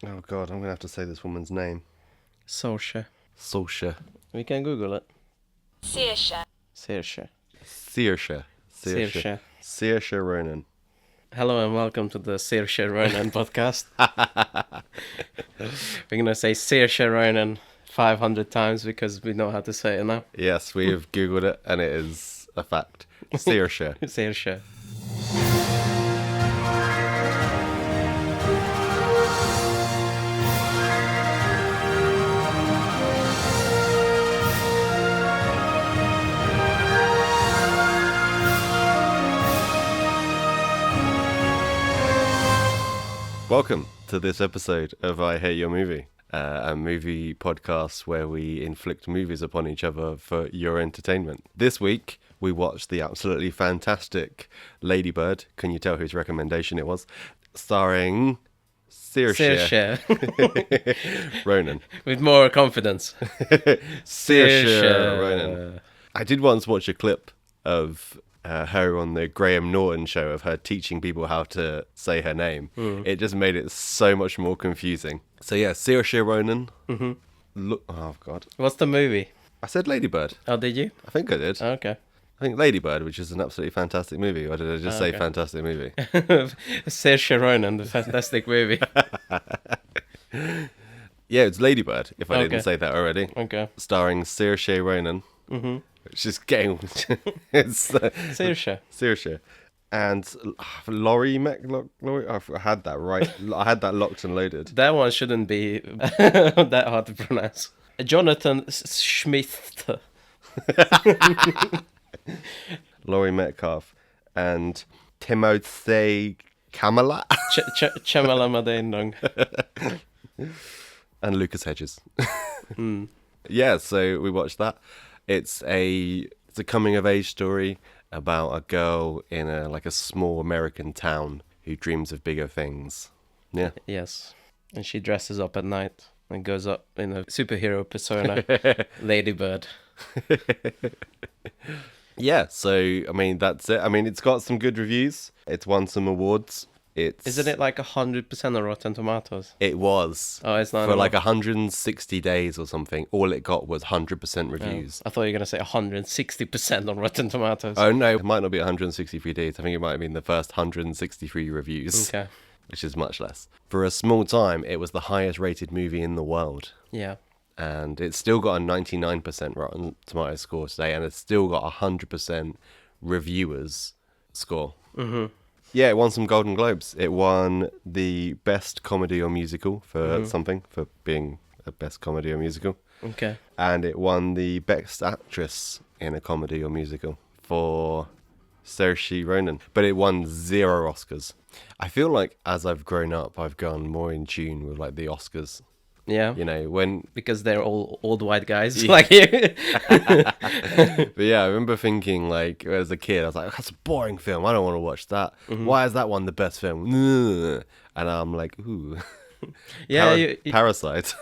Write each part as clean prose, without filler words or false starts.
Oh God, I'm gonna have to say this woman's name. Saoirse. Saoirse. We can Google it. Saoirse. Saoirse. Saoirse. Saoirse Ronan. Hello and welcome to the Saoirse Ronan podcast. We're gonna say Saoirse Ronan 500 times because we know how to say it now. Yes, we have Googled it and it is a fact. Saoirse. Saoirse. Welcome to this episode of I Hate Your Movie, a movie podcast where we inflict movies upon each other for your entertainment. This week, we watched the absolutely fantastic Lady Bird. Can you tell whose recommendation it was? Starring Saoirse Ronan. With more confidence. Saoirse Ronan. I did once watch a clip of her on the Graham Norton show of her teaching people how to say her name. It just made it so much more confusing. So yeah, Saoirse Ronan. Look, oh God. What's the movie? I said Lady Bird. Oh, did you? I think I did. Oh, okay. I think Lady Bird, which is an absolutely fantastic movie. Or did I just say fantastic movie? Saoirse Ronan, the fantastic movie. Yeah, it's Lady Bird, if I Okay. didn't say that already. Okay. Starring Saoirse Ronan. Which is getting... it's Saoirse. Saoirse. And Laurie Metcalf. I had that right. I had that locked and loaded. That one shouldn't be that hard to pronounce. Jonathan Smith. Laurie Metcalf and Timothée Chalamet Chamalamadendong. and Lucas Hedges. Yeah, so we watched that. It's a coming of age story about a girl in a small American town who dreams of bigger things. Yeah. Yes. And she dresses up at night and goes up in a superhero persona. Ladybird. Yeah, so I mean that's it. I mean it's got some good reviews. It's won some awards. Isn't it like 100% on Rotten Tomatoes? It was. Oh, it's not For enough. like 160 days or something. All it got was 100% reviews. I thought you were going to say 160% on Rotten Tomatoes. Oh no, it might not be 163 days. I think it might have been the first 163 reviews, Okay. which is much less. For a small time, it was the highest rated movie in the world. Yeah. And it's still got a 99% Rotten Tomatoes score today, and it's still got a 100% reviewers score. Yeah, it won some Golden Globes. It won the Best Comedy or Musical for something, for being a Best Comedy or Musical. Okay. And it won the Best Actress in a Comedy or Musical for Saoirse Ronan. But it won 0 Oscars. I feel like as I've grown up, I've gone more in tune with like the Oscars. Yeah. You know, when... Because they're all old white guys like you. But yeah, I remember thinking, like, as a kid, I was like, that's a boring film. I don't want to watch that. Why is that one the best film? And I'm like, ooh. Yeah. Parasite.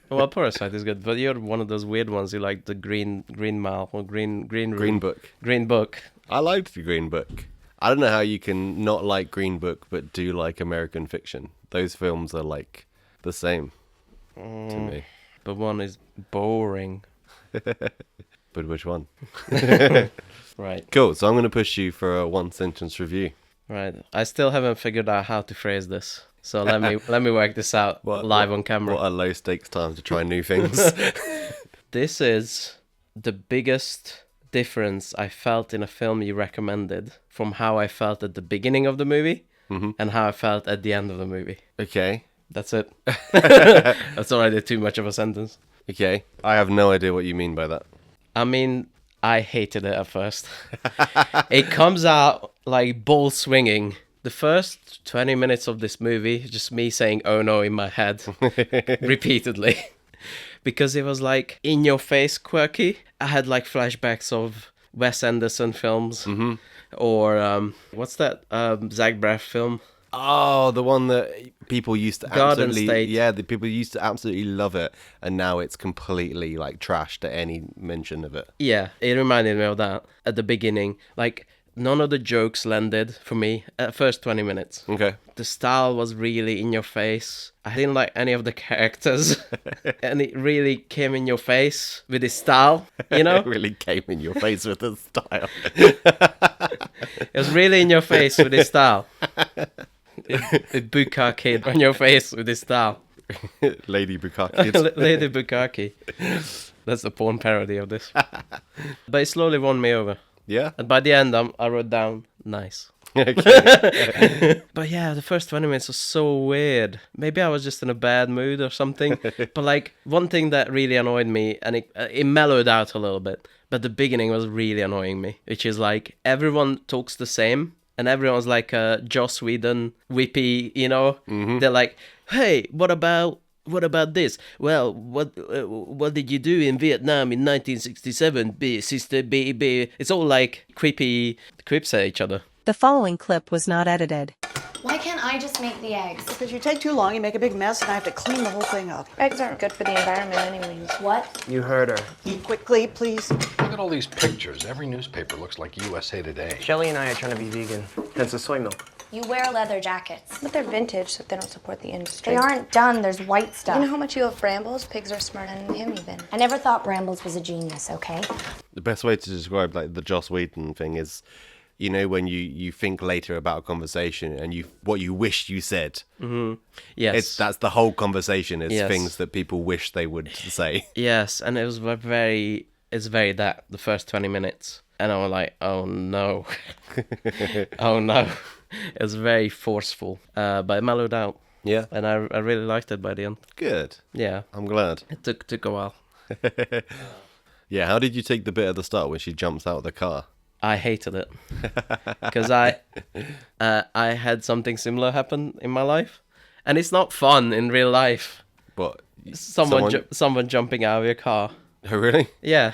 Well, Parasite is good, but you're one of those weird ones. You like the Green Mile or Green Room. Book. Green Book. I liked the Green Book. I don't know how you can not like Green Book, but do like American fiction. Those films are, like, the same to me. But one is boring. But which one? Right. Cool. So I'm going to push you for a one-sentence review. Right. I still haven't figured out how to phrase this. So let me work this out live on camera. What a low-stakes time to try new things. This is the biggest difference I felt in a film you recommended from how I felt at the beginning of the movie and how I felt at the end of the movie. Okay. That's it. That's already too much of a sentence. Okay. I have no idea what you mean by that. I mean, I hated it at first. It comes out like ball swinging. The first 20 minutes of this movie, just me saying, oh no, in my head, repeatedly. Because it was like, in your face, quirky. I had like flashbacks of Wes Anderson films. Or, what's that Zach Braff film? Oh, the one that people used to Garden absolutely... State. Yeah, the people used to absolutely love it. And now it's completely, like, trashed at any mention of it. Yeah, it reminded me of that at the beginning. Like, none of the jokes landed for me at first 20 minutes. Okay. The style was really in your face. I didn't like any of the characters. And it really came in your face with his style, you know? It really came in your face with the style. It was really in your face with his style. It bukkake on your face with his style. Lady Bukkake. Lady Bukkake. That's a porn parody of this. But it slowly won me over. Yeah? And by the end, I wrote down, nice. Okay. But yeah, the first 20 minutes was so weird. Maybe I was just in a bad mood or something. But like, one thing that really annoyed me, and it mellowed out a little bit, but the beginning was really annoying me, which is like, everyone talks the same. And everyone's like Joss Whedon, whippy, you know? Mm-hmm. They're like, hey, what about this? Well, what did you do in Vietnam in 1967? Sister, baby. It's all like creepy quips at each other. The following clip was not edited. Why can't I just make the eggs? Because you take too long, you make a big mess, and I have to clean the whole thing up. Eggs aren't good for the environment anyways. What? You heard her. Eat quickly, please. Look at all these pictures. Every newspaper looks like USA Today. Shelly and I are trying to be vegan, hence the soy milk. You wear leather jackets. But they're vintage, so they don't support the industry. They aren't done. There's white stuff. You know how much you love Brambles? Pigs are smarter than him even. I never thought Brambles was a genius, okay? The best way to describe like the Joss Whedon thing is, you know, when you think later about a conversation and what you wish you said. Mm-hmm. Yes. That's the whole conversation is Yes. things that people wish they would say. Yes, and it's very that, the first 20 minutes. And I was like, oh no. Oh no. It was very forceful, but it mellowed out. Yeah. And I really liked it by the end. Good. Yeah. I'm glad. It took a while. Yeah, how did you take the bit at the start when she jumps out of the car? I hated it. Because I had something similar happen in my life. And it's not fun in real life. What? Someone jumping out of your car. Oh, really? Yeah.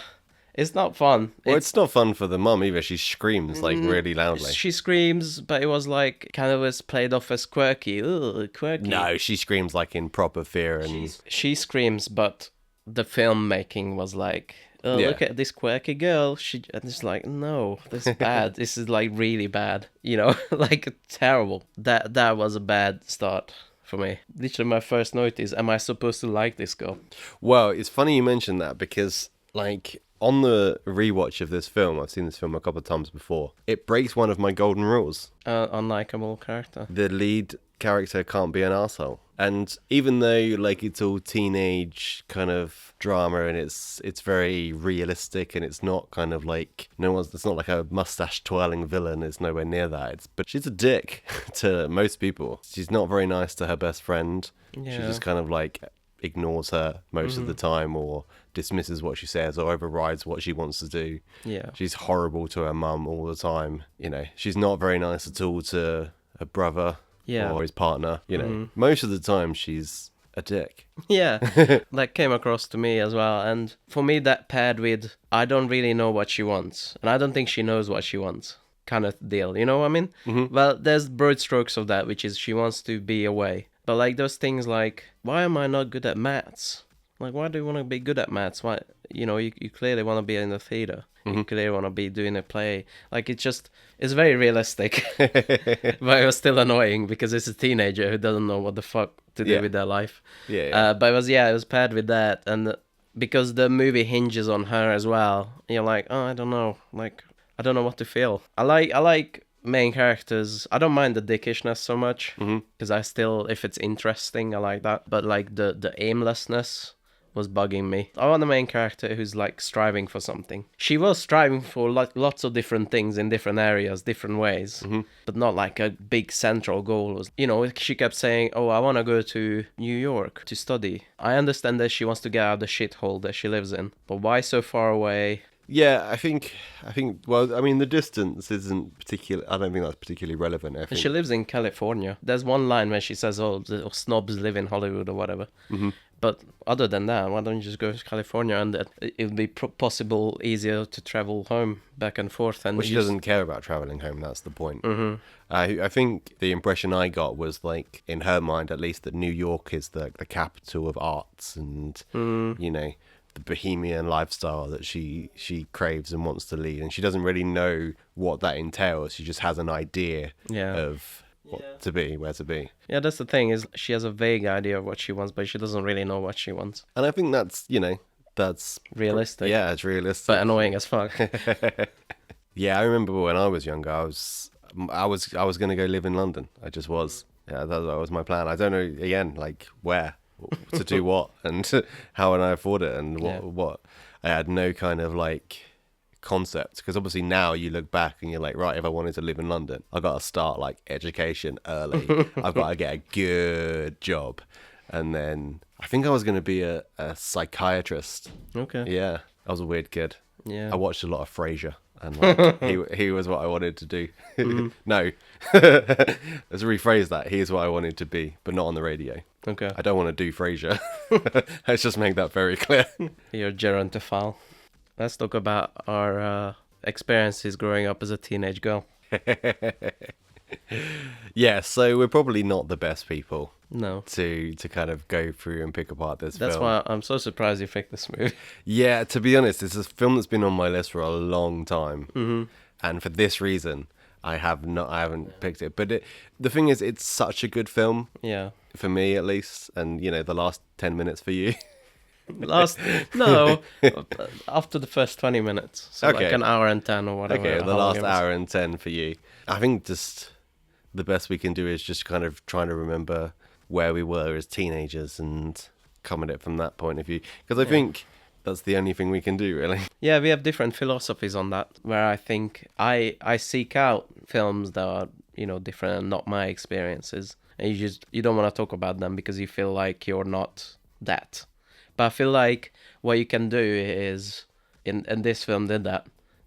It's not fun. Well, it's not fun for the mum either. She screams like really loudly. She screams, but it was like kind of was played off as quirky. Ugh, quirky. No, she screams like in proper fear and She screams, but the filmmaking was like, oh, Yeah. look at this quirky girl. And it's like, no, this is bad. This is like really bad. You know, like terrible. That was a bad start for me. Literally, my first note is, am I supposed to like this girl? Well, it's funny you mentioned that because, like, on the rewatch of this film, I've seen this film a couple of times before, it breaks one of my golden rules. Unlikable character. The lead character can't be an arsehole. And even though, like, it's all teenage kind of drama and it's very realistic and it's not kind of like, it's not like a mustache twirling villain, it's nowhere near that. But she's a dick to most people. She's not very nice to her best friend. Yeah. She just kind of, like, ignores her most of the time or dismisses what she says or overrides what she wants to do. Yeah. She's horrible to her mum all the time. You know, she's not very nice at all to her brother or his partner. You know, most of the time she's a dick. Yeah, that came across to me as well. And for me, that paired with, I don't really know what she wants. And I don't think she knows what she wants kind of deal. You know what I mean? Mm-hmm. Well, there's broad strokes of that, which is she wants to be away. But like those things like, why am I not good at maths? Like, why do you want to be good at maths? Why, you know, you clearly want to be in the theater. You clearly want to be doing a play. Like, it's very realistic. But it was still annoying because it's a teenager who doesn't know what the fuck to do with their life. Yeah. But it was paired with that. And because the movie hinges on her as well, you're like, oh, I don't know. Like, I don't know what to feel. I like main characters. I don't mind the dickishness so much because I still, if it's interesting, I like that. But like the aimlessness was bugging me. I want the main character who's like striving for something. She was striving for like lots of different things in different areas, different ways, but not like a big central goal. You know, she kept saying, oh, I want to go to New York to study. I understand that she wants to get out of the shithole that she lives in, but why so far away? Yeah, I think. Well, I mean, the distance isn't particular. I don't think that's particularly relevant. I think She lives in California. There's one line where she says, "Oh, the snobs live in Hollywood or whatever." But other than that, why don't you just go to California and it would be possible easier to travel home back and forth? And Well, she doesn't care about traveling home. That's the point. I think the impression I got was like, in her mind at least, that New York is the capital of arts and you know, the bohemian lifestyle that she craves and wants to lead, and she doesn't really know what that entails. She just has an idea of what to be, where to be. Yeah, that's the thing, is she has a vague idea of what she wants, but she doesn't really know what she wants. And I think that's, that's Realistic. Yeah, it's realistic. But annoying as fuck. Yeah, I remember when I was younger, I was going to go live in London. I just was. Yeah, that was my plan. I don't know, again, like where, to do what, and how would I afford it, and what. I had no kind of like concept, because obviously now you look back and you're like, right, if I wanted to live in London, I got to start like education early. I've got to get a good job, and then I think I was going to be a psychiatrist. Okay. Yeah, I was a weird kid. Yeah. I watched a lot of Frasier, and like, he was what I wanted to do. No, let's rephrase that. He is what I wanted to be, but not on the radio. Okay. I don't want to do Frasier. Let's just make that very clear. You're gerontophile. Let's talk about our experiences growing up as a teenage girl. Yeah, so we're probably not the best people No. to kind of go through and pick apart this film. That's why I'm so surprised you picked this movie. Yeah, to be honest, it's a film that's been on my list for a long time, and for this reason, I haven't picked it. But the thing is, it's such a good film. Yeah. For me, at least, and the last 10 minutes for you. After the first 20 minutes, so Okay. like an hour and 10 or whatever. Okay, the how long last it was. hour and 10 for you. I think just the best we can do is just kind of trying to remember where we were as teenagers and come at it from that point of view. Because I think that's the only thing we can do, really. Yeah, we have different philosophies on that, where I think I seek out films that are, different and not my experiences. And you don't want to talk about them because you feel like you're not that. But I feel like what you can do is, and this film did that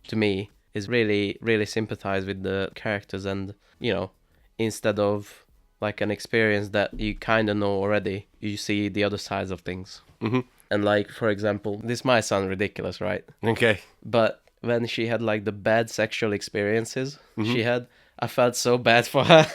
to me, is really, really sympathize with the characters, and, instead of like an experience that you kind of know already, you see the other sides of things. Mm-hmm. And like, for example, this might sound ridiculous, right? Okay. But when she had like the bad sexual experiences she had, I felt so bad for her.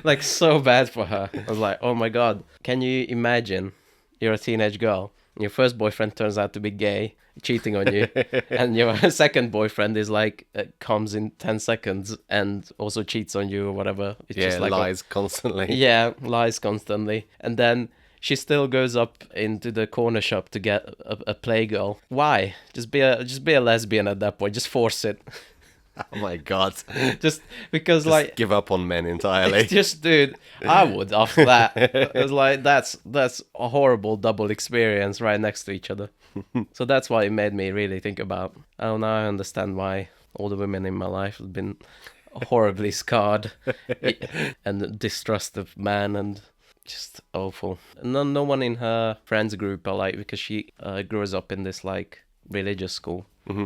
Like, so bad for her. I was like, oh my God. Can you imagine you're a teenage girl, your first boyfriend turns out to be gay, cheating on you, and your second boyfriend is like, comes in 10 seconds and also cheats on you or whatever. It's Yeah, just like lies constantly. Yeah, lies constantly. And then she still goes up into the corner shop to get a playgirl. Why? Just be a lesbian at that point. Just force it. Oh my God. Just because, Just like, give up on men entirely. just, dude, I would after that. It's like, that's a horrible double experience right next to each other. So that's why it made me really think about, oh, now I understand why all the women in my life have been horribly scarred and distrust of man, and just awful. No one in her friends group are like, because she grows up in this like religious school.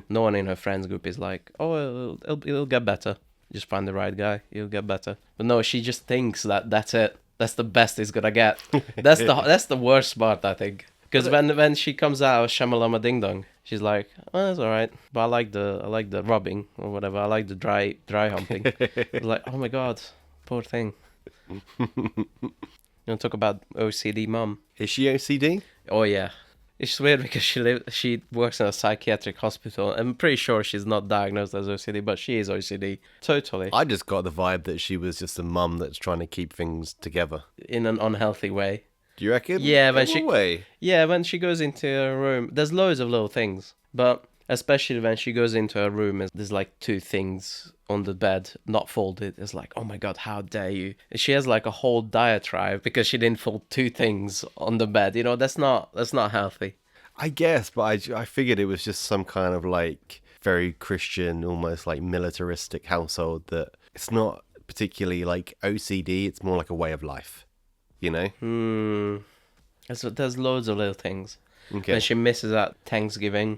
No one in her friends group is like, oh, it'll get better. Just find the right guy, it'll get better. But no, she just thinks that that's it. That's the best it's gonna get. That's the worst part, I think. Because when she comes out of Shamalama Ding Dong, she's like, oh, that's all right. But I like the rubbing or whatever. I like the dry humping. Like, oh my God, poor thing. You want to talk about OCD mom? Is she OCD? Oh yeah. It's weird because she works in a psychiatric hospital. I'm pretty sure she's not diagnosed as OCD, but she is OCD. Totally. I just got the vibe that she was just a mum that's trying to keep things together. In an unhealthy way. Do you reckon? Yeah, In what way? Yeah, when she goes into her room, there's loads of little things, but especially when she goes into her room, there's like 2 things on the bed, not folded. It's like, oh my God, how dare you? She has like a whole diatribe because she didn't fold 2 things on the bed. That's not healthy. I guess, but I figured it was just some kind of like very Christian, almost like militaristic household, that it's not particularly like OCD, it's more like a way of life, There's loads of little things. Okay. And she misses out Thanksgiving,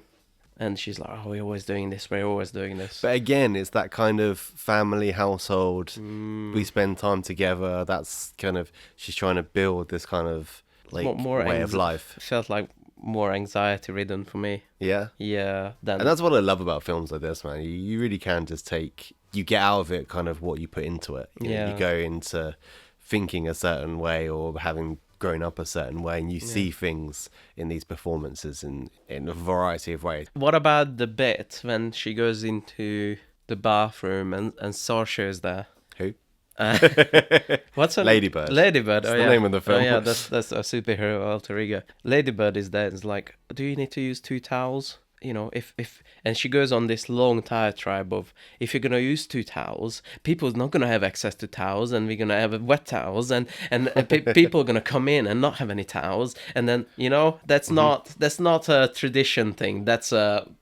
and she's like, oh, we're always doing this. But again, it's that kind of family household. We spend time together. That's kind of, she's trying to build this kind of like way of life. It felt like more anxiety ridden for me. Yeah. Yeah. And that's what I love about films like this, man. You really can just you get out of it kind of what you put into it. You know, Yeah. you go into thinking a certain way or having grown up a certain way, and you see things in these performances in a variety of ways. What about the bit when she goes into the bathroom and Saoirse is there? Who? What's her Ladybird. Ladybird. It's Oh the yeah. name of the film. Oh yeah, that's a superhero alter ego. Ladybird is there. It's like, do you need to use 2 towels? You know, if and she goes on this long diatribe of, if you're gonna use 2 towels, people's not gonna have access to towels, and we're gonna have wet towels, and people are gonna come in and not have any towels, and then that's not a tradition thing. That's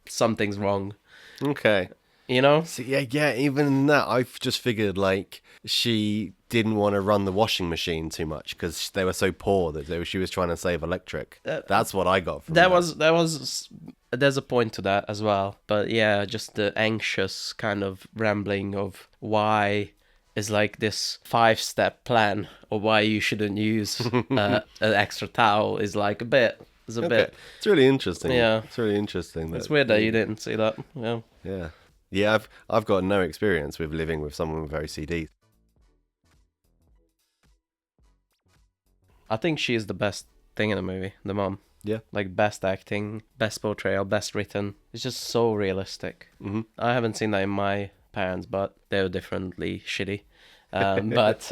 something's wrong. Okay. So yeah, even in that, I've just figured like she didn't want to run the washing machine too much because they were so poor that she was trying to save electric. That's what I got from that. There's a point to that as well. But yeah, just the anxious kind of rambling of why is like this 5-step plan of why you shouldn't use an extra towel is like a bit. It's a bit. It's really interesting. Yeah. It's really interesting. It's weird that you didn't see that. Yeah. Yeah. Yeah, I've got no experience with living with someone with OCD. I think she is the best thing in the movie, the mom. Yeah. Like, best acting, best portrayal, best written. It's just so realistic. Mm-hmm. I haven't seen that in my parents, but they were differently shitty. But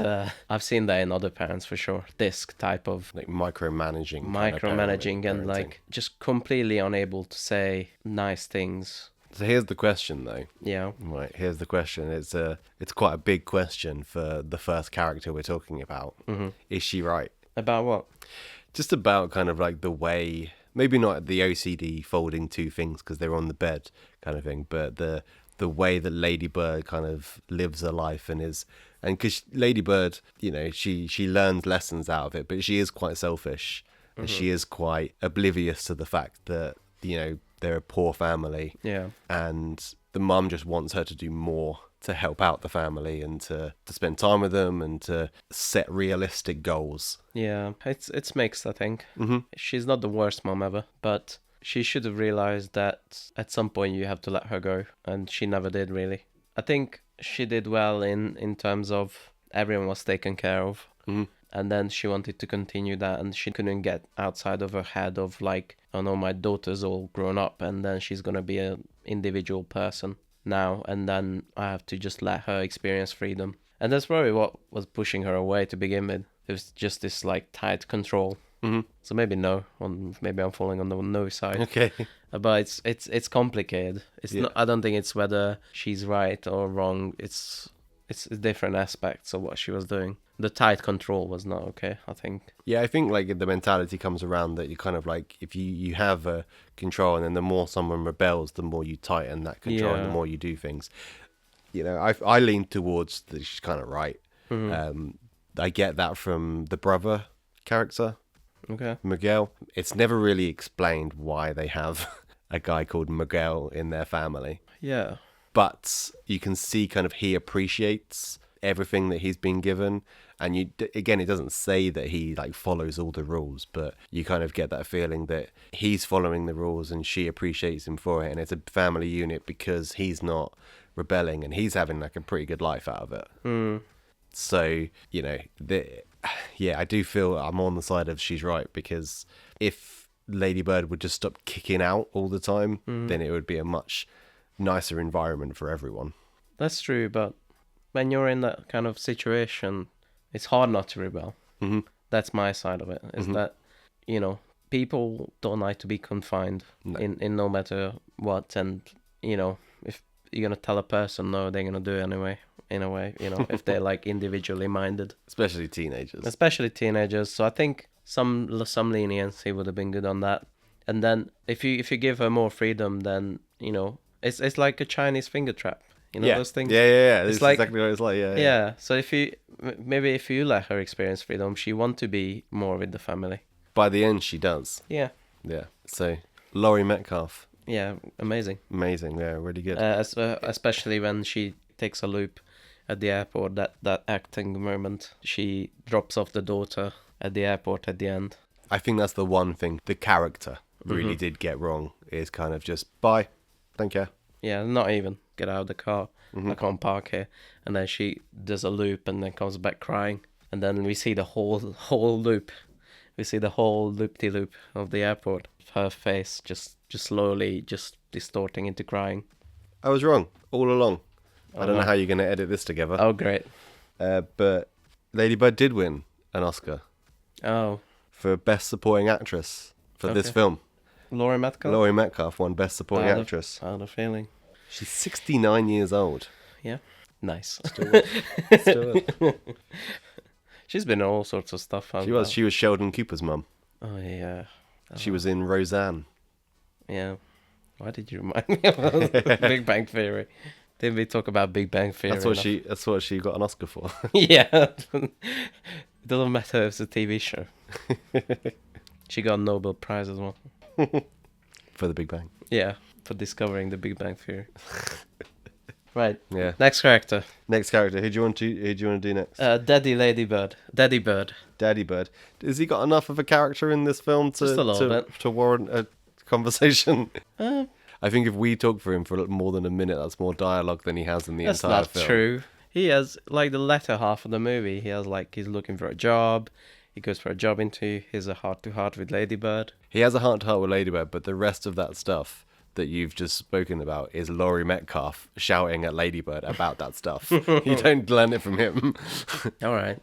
I've seen that in other parents for sure. This type of like micromanaging and like just completely unable to say nice things. So here's the question, though. Yeah. Right. Here's the question. It's quite a big question for the first character we're talking about. Mm-hmm. Is she right? About what? Just about kind of like the way, maybe not the OCD folding 2 things because they're on the bed kind of thing, but the way that Ladybird kind of lives her life and because Ladybird, she learns lessons out of it, but she is quite selfish and she is quite oblivious to the fact that they're a poor family. Yeah. And the mum just wants her to do more to help out the family and to spend time with them and to set realistic goals. Yeah, it's mixed, I think. Mm-hmm. She's not the worst mom ever, but she should have realized that at some point you have to let her go, and she never did, really. I think she did well in terms of everyone was taken care of. Mm-hmm. And then she wanted to continue that, and she couldn't get outside of her head of like, oh no, my daughter's all grown up, and then she's gonna be an individual person now, and then I have to just let her experience freedom. And that's probably what was pushing her away to begin with. It was just this like tight control. Mm-hmm. So maybe maybe I'm falling on the no side. Okay. But it's complicated. It's not. I don't think it's whether she's right or wrong. It's different aspects of what she was doing. The tight control was not okay, I think. Yeah, I think like the mentality comes around that you kind of like, if you have a control, and then the more someone rebels, the more you tighten that control and the more you do things. I lean towards that she's kind of right. Mm-hmm. I get that from the brother character, okay, Miguel. It's never really explained why they have a guy called Miguel in their family. Yeah. But you can see kind of he appreciates everything that he's been given, and again, it doesn't say that he like follows all the rules, but you kind of get that feeling that he's following the rules and she appreciates him for it, and it's a family unit because he's not rebelling and he's having like a pretty good life out of it. So I do feel I'm on the side of she's right, because if Ladybird would just stop kicking out all the time, then it would be a much nicer environment for everyone. That's true, but when you're in that kind of situation, it's hard not to rebel. Mm-hmm. That's my side of it, is that, people don't like to be confined in no matter what. And, if you're going to tell a person no, they're going to do it anyway, in a way, if they're like individually minded. Especially teenagers. So I think some leniency would have been good on that. And then if you give her more freedom, then, it's like a Chinese finger trap. Those things. Yeah. It's That's like, exactly what it's like. Yeah. Yeah. So if you let her experience freedom, she want to be more with the family. By the end, she does. Yeah. Yeah. So Laurie Metcalf. Yeah, amazing. Yeah, really good. Especially when she takes a loop at the airport. That acting moment, she drops off the daughter at the airport at the end. I think that's the one thing the character really did get wrong, is kind of just bye, thank you. Yeah, not even get out of the car. I can't park here. And then she does a loop and then comes back crying. And then we see the whole loop We see the whole loop-de-loop of the airport. Her face just slowly just distorting into crying. I was wrong all along. I don't know how you're going to edit this together. Oh, great. But Lady Bird did win an Oscar Oh, for Best Supporting Actress for this film. Laurie Metcalf? Laurie Metcalf won Best Supporting Actress. I had a feeling. She's 69 years old. Yeah. Nice. Still is. She's been in all sorts of stuff. She was Sheldon Cooper's mum. Oh, yeah. She was in Roseanne. Yeah. Why did you remind me of Big Bang Theory? Didn't we talk about Big Bang Theory? That's what she got an Oscar for. Yeah. It doesn't matter if it's a TV show. She got a Nobel Prize as well. For the Big Bang. Yeah, for discovering the Big Bang Theory. Right. Yeah. Next character. Next character. Who do you want to do next? Daddy Ladybird. Daddy Bird. Daddy Bird. Has he got enough of a character in this film Just a little bit. to warrant a conversation? I think if we talk for him for more than a minute, that's more dialogue than he has in the entire film. That's not true. He has, like, the latter half of the movie. He has, like, he's looking for a job. He goes for a job interview. He has a heart-to-heart with Ladybird. He has a heart-to-heart with Ladybird, but the rest of that stuff that you've just spoken about is Laurie Metcalf shouting at Ladybird about that stuff. You don't learn it from him. All right.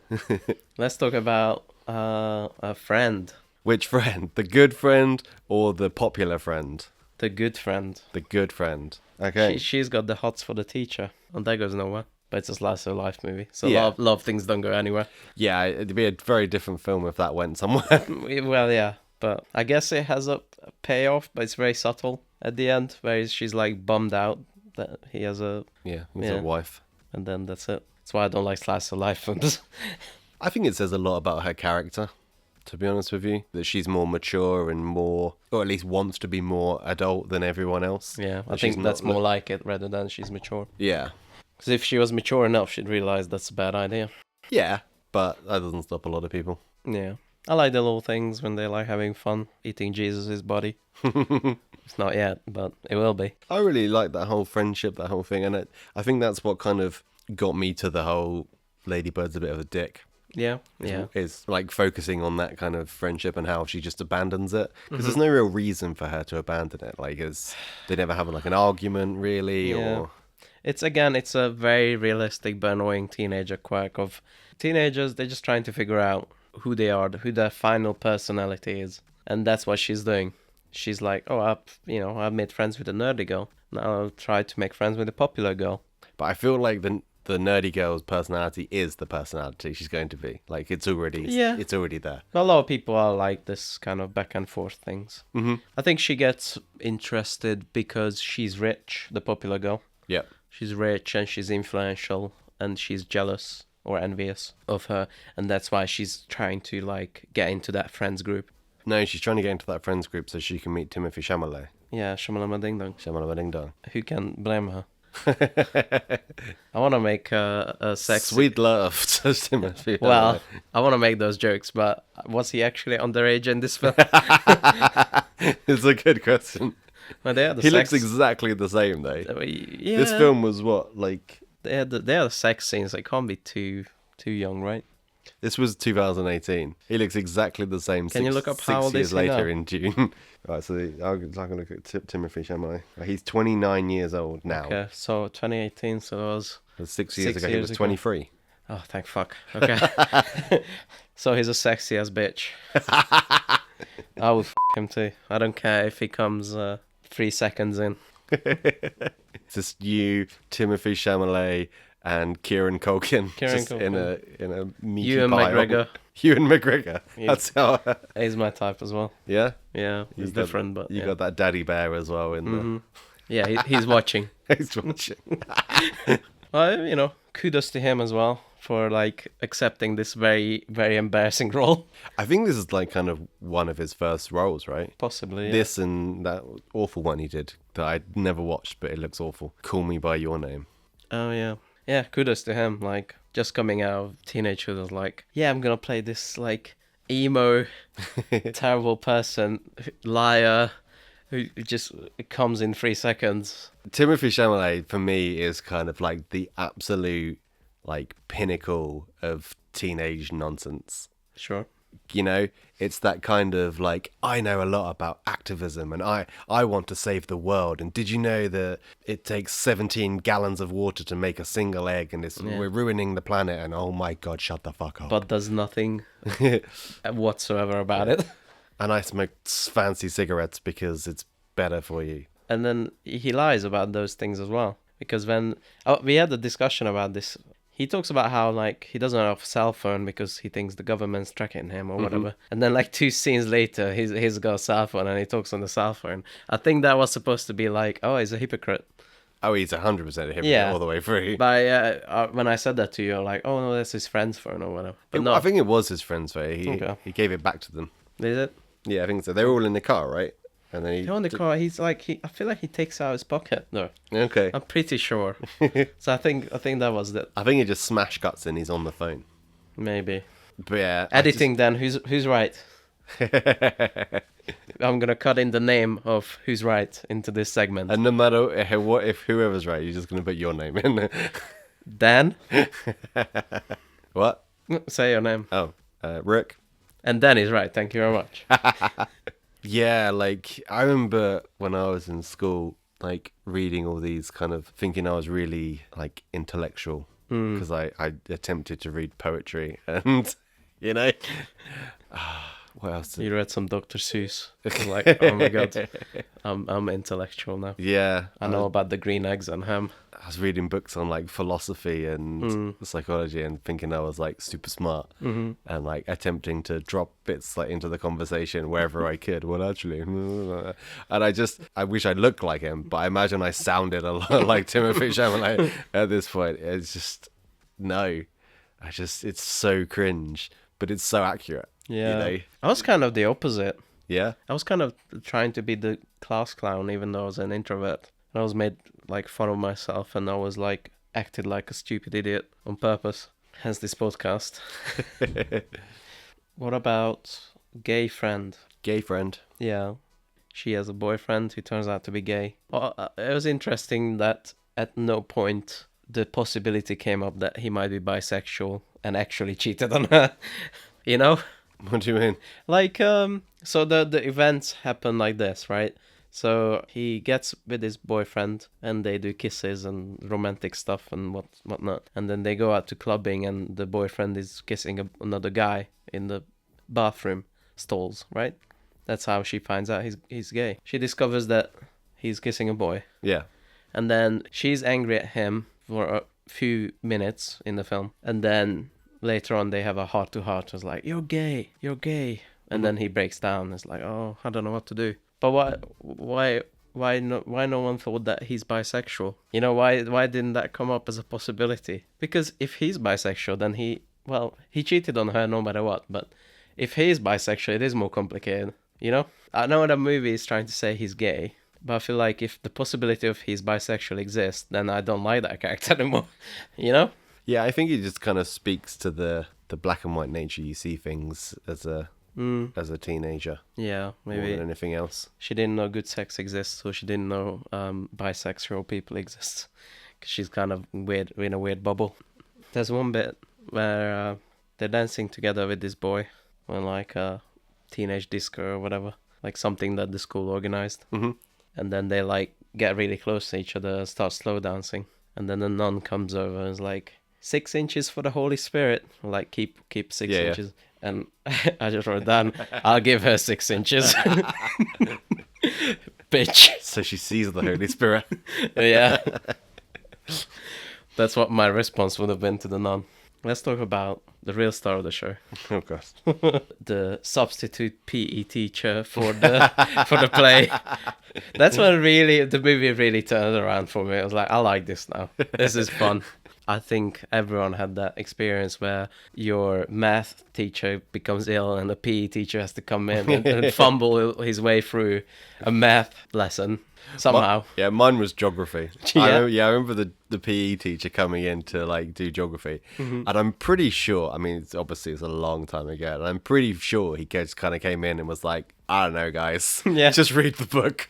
Let's talk about a friend. Which friend? The good friend or the popular friend? The good friend. The good friend. Okay. She's got the hots for the teacher, and that goes nowhere. But it's a slice of life movie, so Yeah. a lot of things don't go anywhere. Yeah, it'd be a very different film if that went somewhere. Well, yeah, but I guess it has a payoff, but it's very subtle at the end, where she's like bummed out that he has a, Yeah, he's Yeah. a wife. and then that's it. That's why I don't like slice of life films. I think it says a lot about her character, to be honest with you. That she's more mature and more, or at least wants to be more adult than everyone else. Yeah, I That she's think that's not- more like it rather than she's mature. Yeah. Because if she was mature enough, she'd realize that's a bad idea. Yeah, but that doesn't stop a lot of people. Yeah. I like the little things when they like having fun, eating Jesus' body. It's not yet, but it will be. I really like that whole friendship, that whole thing, and I think that's what kind of got me to the whole Ladybird's a bit of a dick. Yeah, yeah. Is like focusing on that kind of friendship and how she just abandons it, because there's no real reason for her to abandon it. Like, they never have like an argument really, Yeah. or It's a very realistic but annoying teenager quirk of teenagers. They're just trying to figure out who they are, who their final personality is, and that's what she's doing. She's like, oh, I've made friends with a nerdy girl. Now I'll try to make friends with a popular girl. But I feel like the nerdy girl's personality is the personality she's going to be. Like, it's already there. A lot of people are like this kind of back and forth things. Mm-hmm. I think she gets interested because she's rich, the popular girl. Yep. She's rich and she's influential and she's jealous or envious of her, and that's why she's trying to like get into that friends group. No, she's trying to get into that friends group so she can meet Timothée Chalamet. Yeah, shamalama ding dong. Shamalama ding dong. Who can blame her? I want to make a sexy... Sweet love to Timothée Chalamet. Well, I want to make those jokes, but was he actually underage in this film? It's a good question. Well, they are the He sex... looks exactly the same though. Yeah, This film was what, like... They are the sex scenes. They can't be too young, right? This was 2018. He looks exactly the same. Can you look up how old years is he later now? in June? Right, so I'm going to look at Timothée Chalamet. He's 29 years old now. Okay, so 2018, so that was... That's 6 years 6 ago. He years was ago. 23. Oh, thank fuck. Okay. So he's a sexy ass bitch. I would him too. I don't care if he comes 3 seconds in. It's just you, Timothée Chalamet, and Kieran Culkin. Kieran just Culkin. in a meaty Ewan pile. McGregor. Ewan McGregor. That's how... He's my type as well. Yeah? Yeah, he's You got- different, but You yeah. got that daddy bear as well in Yeah, he's watching. the... He's watching. Well, kudos to him as well for like accepting this very, very embarrassing role. I think this is like kind of one of his first roles, right? Possibly. Yeah. This and that awful one he did that I never watched, but it looks awful. Call Me By Your Name. Oh yeah. Yeah, kudos to him. Like just coming out of teenagehood was like, yeah, I'm gonna play this like emo, terrible person, liar, who just comes in 3 seconds. Timothée Chalamet, for me, is kind of like the absolute like pinnacle of teenage nonsense. Sure. you know, it's that kind of like, I know a lot about activism and I want to save the world. And did you know that it takes 17 gallons of water to make a single egg and we're ruining the planet? And oh my God, shut the fuck up. But does nothing whatsoever about it. And I smoke fancy cigarettes because it's better for you. And then he lies about those things as well. Because when we had a discussion about this, he talks about how like he doesn't have a cell phone because he thinks the government's tracking him or whatever. And then like 2 scenes later, he's got a cell phone and he talks on the cell phone. I think that was supposed to be like, oh, he's a hypocrite. Oh, he's 100% a hypocrite all the way through. But when I said that to you, you're like, oh no, that's his friend's phone or whatever. But no, I think it was his friend's phone. He gave it back to them. Is it? Yeah, I think so. They were all in the car, right? And then They're on the car. He's like, I feel like he takes out his pocket. No, Okay. I'm pretty sure. So I think that was that. I think he just smash cuts and he's on the phone. Maybe. But yeah. Editing then. Who's right? I'm gonna cut in the name of who's right into this segment. And no matter what, if whoever's right, you're just gonna put your name in. Dan. What? Say your name. Oh, Rick. And Dan is right. Thank you very much. Yeah, like I remember when I was in school, like reading all these kind of thinking I was really like intellectual because I attempted to read poetry and you know what else? You read some Dr. Seuss. It's like, oh my God, I'm intellectual now. Yeah, I know about the green eggs and ham. I was reading books on like philosophy and psychology and thinking I was like super smart and like attempting to drop bits like into the conversation wherever I could. Well, actually, and I wish I looked like him, but I imagine I sounded a lot like Timothée Chalamet at this point. It's just it's so cringe, but it's so accurate. Yeah, you know? I was kind of the opposite. Yeah, I was kind of trying to be the class clown, even though I was an introvert. And I was made like fun of myself, and I was like acted like a stupid idiot on purpose. Hence this podcast. What about gay friend? gay friend. Yeah, she has a boyfriend who turns out to be gay. Well, it was interesting that at no point the possibility came up that he might be bisexual and actually cheated on her. You know? What do you mean? Like, so the events happen like this, right? So he gets with his boyfriend and they do kisses and romantic stuff and whatnot. And then they go out to clubbing and the boyfriend is kissing another guy in the bathroom stalls, right? That's how she finds out he's gay. She discovers that he's kissing a boy. Yeah. And then she's angry at him for a few minutes in the film. And then later on they have a heart-to-heart. It's like, you're gay. And then he breaks down. It's like, oh, I don't know what to do. But why no one thought that he's bisexual? You know, why didn't that come up as a possibility? Because if he's bisexual, then he cheated on her no matter what. But if he is bisexual, it is more complicated, you know? I know the movie is trying to say he's gay, but I feel like if the possibility of he's bisexual exists, then I don't like that character anymore, you know? Yeah, I think it just kind of speaks to the black and white nature you see things as a teenager. Yeah, maybe. More than anything else. She didn't know good sex exists, so she didn't know bisexual people exist. Because she's kind of weird, in a weird bubble. There's one bit where they're dancing together with this boy on like a teenage disco or whatever. Like something that the school organized. Mm-hmm. And then they like get really close to each other and start slow dancing. And then the nun comes over and is like, 6 inches for the Holy Spirit. Like, keep 6 inches. Yeah. And I just wrote down, I'll give her 6 inches. Bitch. So she sees the Holy Spirit. Yeah. That's what my response would have been to the nun. Let's talk about the real star of the show. Oh, God. The substitute PE teacher for the play. That's when the movie really turned around for me. I was like, I like this now. This is fun. I think everyone had that experience where your math teacher becomes ill and the PE teacher has to come in and fumble his way through a math lesson somehow. Mine was geography. Yeah. I remember the PE teacher coming in to like do geography. Mm-hmm. And I'm pretty sure, I mean, it's a long time ago, and I'm pretty sure he just kind of came in and was like, I don't know, guys. Yeah. Just read the book.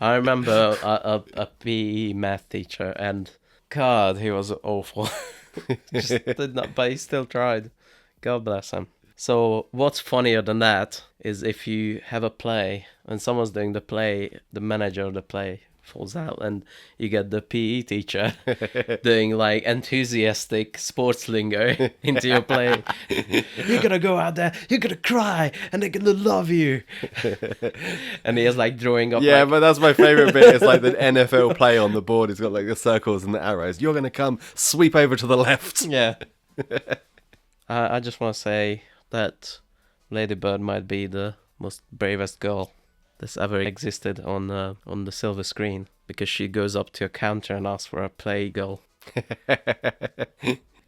I remember a PE math teacher, and God, he was awful. Just did not, but he still tried. God bless him. So what's funnier than that is if you have a play and someone's doing the play, the manager of the play falls out, and you get the PE teacher doing like enthusiastic sports lingo into your play. You're gonna go out there, you're gonna cry, and they're gonna love you. And he is like drawing up. Yeah, like, but that's my favorite bit. It's like the NFL play on the board. It's got like the circles and the arrows. You're gonna come sweep over to the left. yeah. I just want to say that Lady Bird might be the most bravest girl that's ever existed on the silver screen, because she goes up to a counter and asks for a play girl.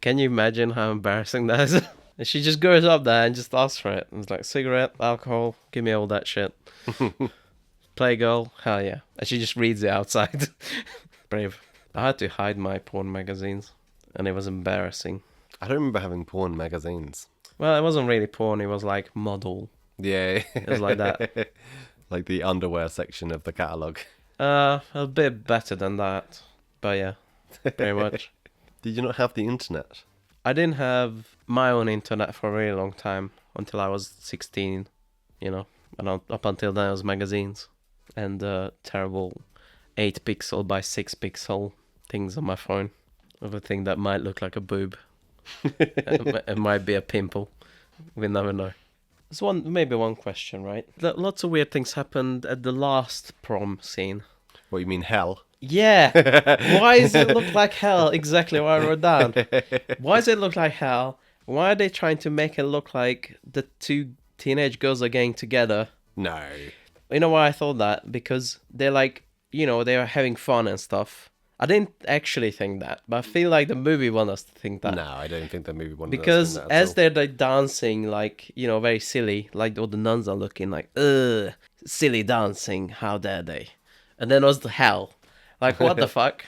Can you imagine how embarrassing that is? And she just goes up there and just asks for it. And it's like, cigarette, alcohol, give me all that shit. Play girl, hell yeah. And she just reads it outside. Brave. I had to hide my porn magazines, and it was embarrassing. I don't remember having porn magazines. Well, it wasn't really porn, it was like model. Yeah. It was like that. Like the underwear section of the catalogue. A bit better than that. But yeah, very much. Did you not have the internet? I didn't have my own internet for a really long time, until I was 16, you know. And up until then it was magazines and terrible 8 pixel by 6 pixel things on my phone. Of a thing that might look like a boob. It might be a pimple. We never know. There's maybe one question, right? Lots of weird things happened at the last prom scene. What, you mean hell? Yeah. Why does it look like hell? Exactly what I wrote down. Why does it look like hell? Why are they trying to make it look like the two teenage girls are getting together? No. You know why I thought that? Because they're like, you know, they are having fun and stuff. I didn't actually think that, but I feel like the movie wanted us to think that. No, I don't think the movie wanted Because us to think that at as all. they're like dancing, like, you know, very silly, like all the nuns are looking like, ugh, silly dancing, how dare they? And then was the hell. Like, what the fuck?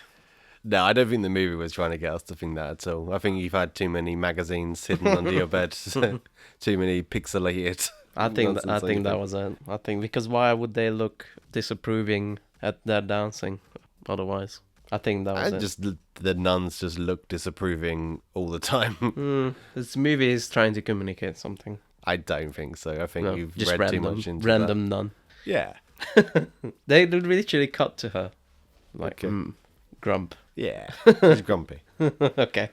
No, I don't think the movie was trying to get us to think that at all. I think you've had too many magazines hidden under your bed, too many pixelated. I think nonsense on that your was it. I think because why would they look disapproving at their dancing otherwise? I think that was bed. it. Just the nuns just look disapproving all the time. This movie is trying to communicate something. I don't think so. I think No, you've just read random, too much into random nun. that. Yeah. They literally cut to her, like grump. Yeah. She's grumpy. Okay.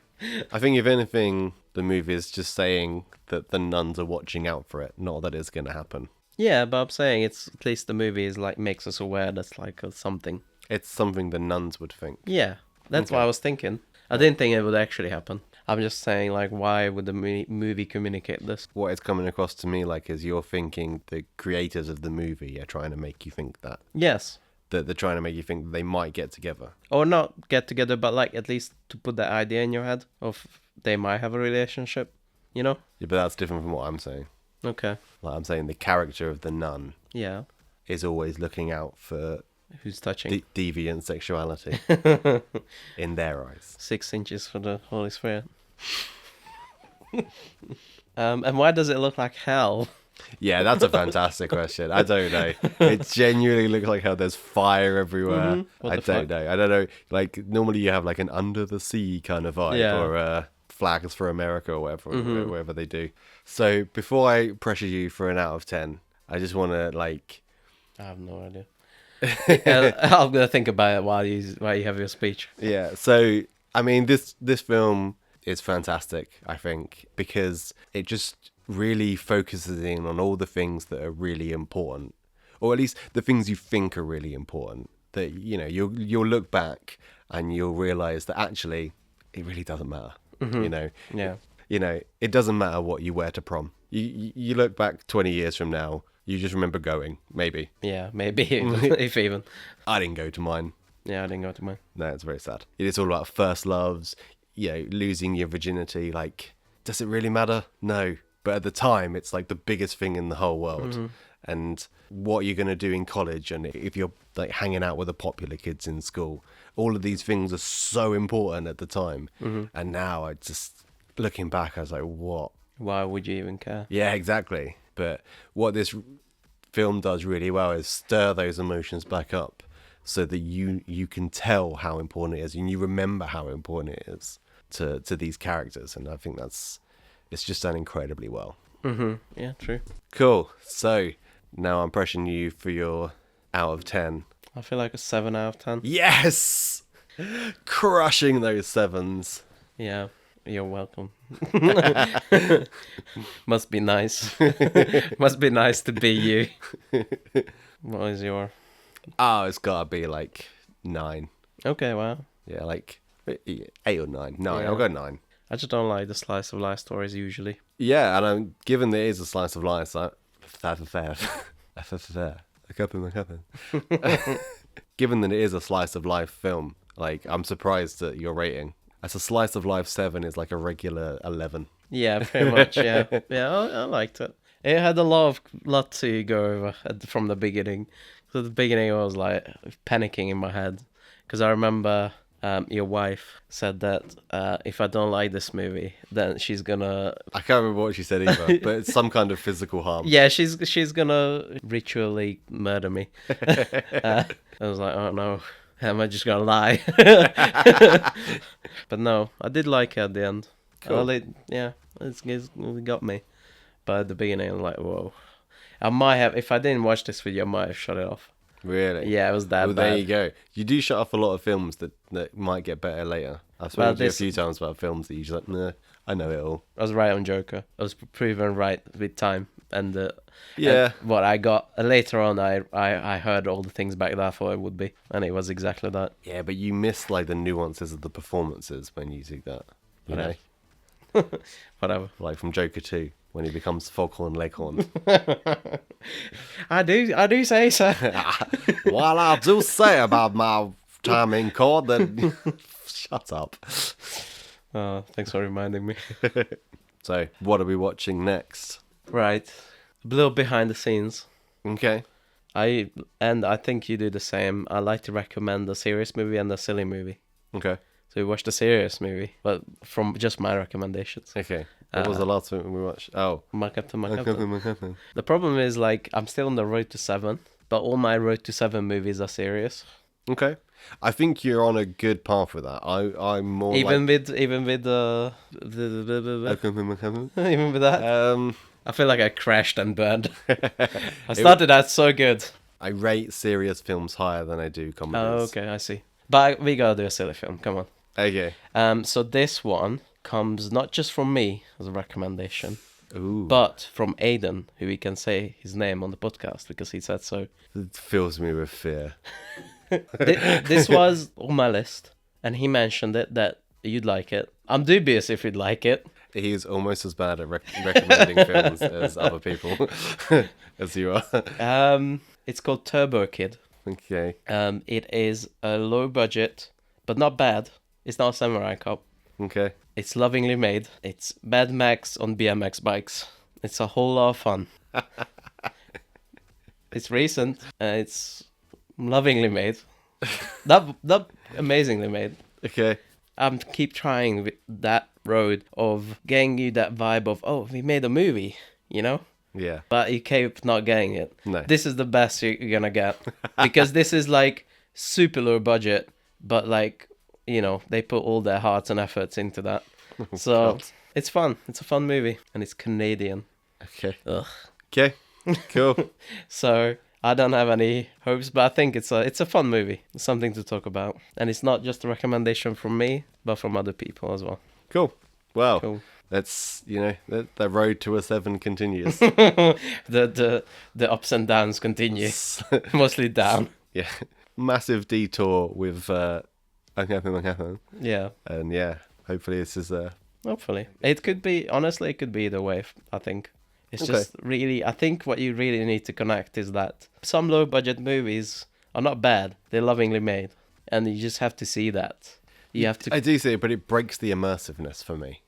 I think if anything, the movie is just saying that the nuns are watching out for it, not that it's going to happen. Yeah, but I'm saying it's at least the movie is like makes us aware that's like something. It's something the nuns would think. Yeah, that's what Okay. I was thinking. I didn't think it would actually happen. I'm just saying, like, why would the movie communicate this? What is coming across to me like is you're thinking the creators of the movie are trying to make you think that. Yes. That they're trying to make you think that they might get together. Or not get together, but like at least to put that idea in your head of they might have a relationship, you know? Yeah, but that's different from what I'm saying. Okay. Like I'm saying the character of the nun Yeah. is always looking out for Who's touching? deviant sexuality in their eyes. 6 inches for the Holy Spirit. And why does it look like hell? Yeah, that's a fantastic question. I don't know. It genuinely looks like how there's fire everywhere. What I the don't fuck? know. I don't know. Like normally you have like an under the sea kind of vibe, Yeah. or flags for America or whatever they do. So before I pressure you for an out of 10, I just want to like. I have no idea. I'm gonna think about it while you have your speech. Yeah. So I mean, this film is fantastic. I think because it just really focuses in on all the things that are really important, or at least the things you think are really important. That you know, you'll look back and you'll realize that actually it really doesn't matter. You know. Yeah. You know, it doesn't matter what you wear to prom. You look back 20 years from now, you just remember going, maybe. Yeah, maybe if even. I didn't go to mine. Yeah, I didn't go to mine. No, it's very sad. It is all about first loves, you know, losing your virginity. Like, does it really matter? No. But at the time, it's like the biggest thing in the whole world. And what you're going to do in college, and if you're like hanging out with the popular kids in school, all of these things are so important at the time. And now I just, looking back, I was like, what? Why would you even care? Yeah, exactly. But what this film does really well is stir those emotions back up so that you can tell how important it is and you remember how important it is to these characters. And I think it's just done incredibly well. Yeah, true. Cool. So now I'm pressuring you for your out of 10. I feel like a 7 out of 10. Yes! Crushing those 7s. Yeah, you're welcome. Must be nice. Must be nice to be you. What is your... Oh, it's gotta be like 9. Okay, wow. Yeah, like 8 or 9. 9. Yeah. I'll go 9. I just don't like the slice of life stories usually. Yeah, and I'm given that it is a slice of life. So given that it is a slice of life film, like I'm surprised at your rating. As a slice of life 7 is like a regular 11. Yeah, pretty much. Yeah, yeah, I liked it. It had a lot to go over from the beginning. So the beginning, I was like panicking in my head because I remember your wife said that if I don't like this movie, then she's gonna. I can't remember what she said either, but it's some kind of physical harm. Yeah, she's gonna ritually murder me. I was like, oh no, am I just gonna lie? But no, I did like it at the end. Cool. It got me. But at the beginning, I'm like, whoa. I might have, if I didn't watch this video, I might have shut it off. Really? Yeah, it was that well, bad. there you go. You do shut off a lot of films that might get better later. I've spoken to you a few times about films that you're just like, nah, I know it all. I was right on Joker. I was proven right with time. And yeah, and what I got later on, I heard all the things back that I thought it would be, and it was exactly that. Yeah, but you miss like the nuances of the performances when you do that. You know, Whatever. like from Joker 2 when he becomes Foghorn Leghorn. I do say so. Well, I do say about my time in court that shut up. Oh, thanks for reminding me. So, what are we watching next? Right, a little behind the scenes. Okay. I think you do the same. I like to recommend a serious movie and a silly movie. Okay. So we watched a serious movie, but from just my recommendations. Okay. What was the last one we watched? Oh. My Captain. The problem is, like, I'm still on the road to 7, but all my road to 7 movies are serious. Okay. I think you're on a good path with that. I'm more even with even with that. I feel like I crashed and burned. I started out so good. I rate serious films higher than I do comedies. Oh, okay, I see. But we gotta do a silly film. Come on. Okay. So this one comes not just from me as a recommendation, Ooh. but from Aidan, who we can say his name on the podcast because he said so. It fills me with fear. This was on my list, and he mentioned it that you'd like it. I'm dubious if you'd like it. He's almost as bad at recommending films as other people, as you are. It's called Turbo Kid. Okay. It is a low budget, but not bad. It's not a samurai cop. Okay. It's lovingly made. It's Mad Max on BMX bikes. It's a whole lot of fun. It's recent, and it's lovingly made. Not amazingly made. Okay. Keep trying with that road of getting you that vibe of, oh, we made a movie, you know? Yeah. But you keep not getting it. No. This is the best you're gonna get. Because this is like super low budget, but like, you know, they put all their hearts and efforts into that. So it's fun. It's a fun movie. And it's Canadian. Okay. Ugh. Okay. Cool. So I don't have any hopes, but I think it's a fun movie. It's something to talk about. And it's not just a recommendation from me, but from other people as well. Cool. Well, Cool. that's, you know, the road to a 7 continues. The ups and downs continue. Mostly down. Yeah. Massive detour with Yeah. and yeah, hopefully this is Hopefully. It could be, honestly, it could be either way, I think. It's Okay. just really, I think what you really need to connect is that some low budget movies are not bad. They're lovingly made. And you just have to see that. You have to, I do see it, but it breaks the immersiveness for me.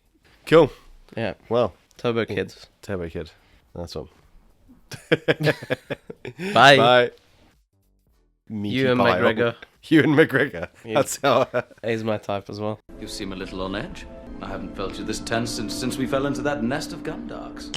Cool. yeah. Well, Turbo Kid. Turbo Kid. That's one. Bye. Bye. Ewan McGregor. Ewan McGregor. That's how. He's my type as well. You seem a little on edge. I haven't felt you this tense since we fell into that nest of gumdarks.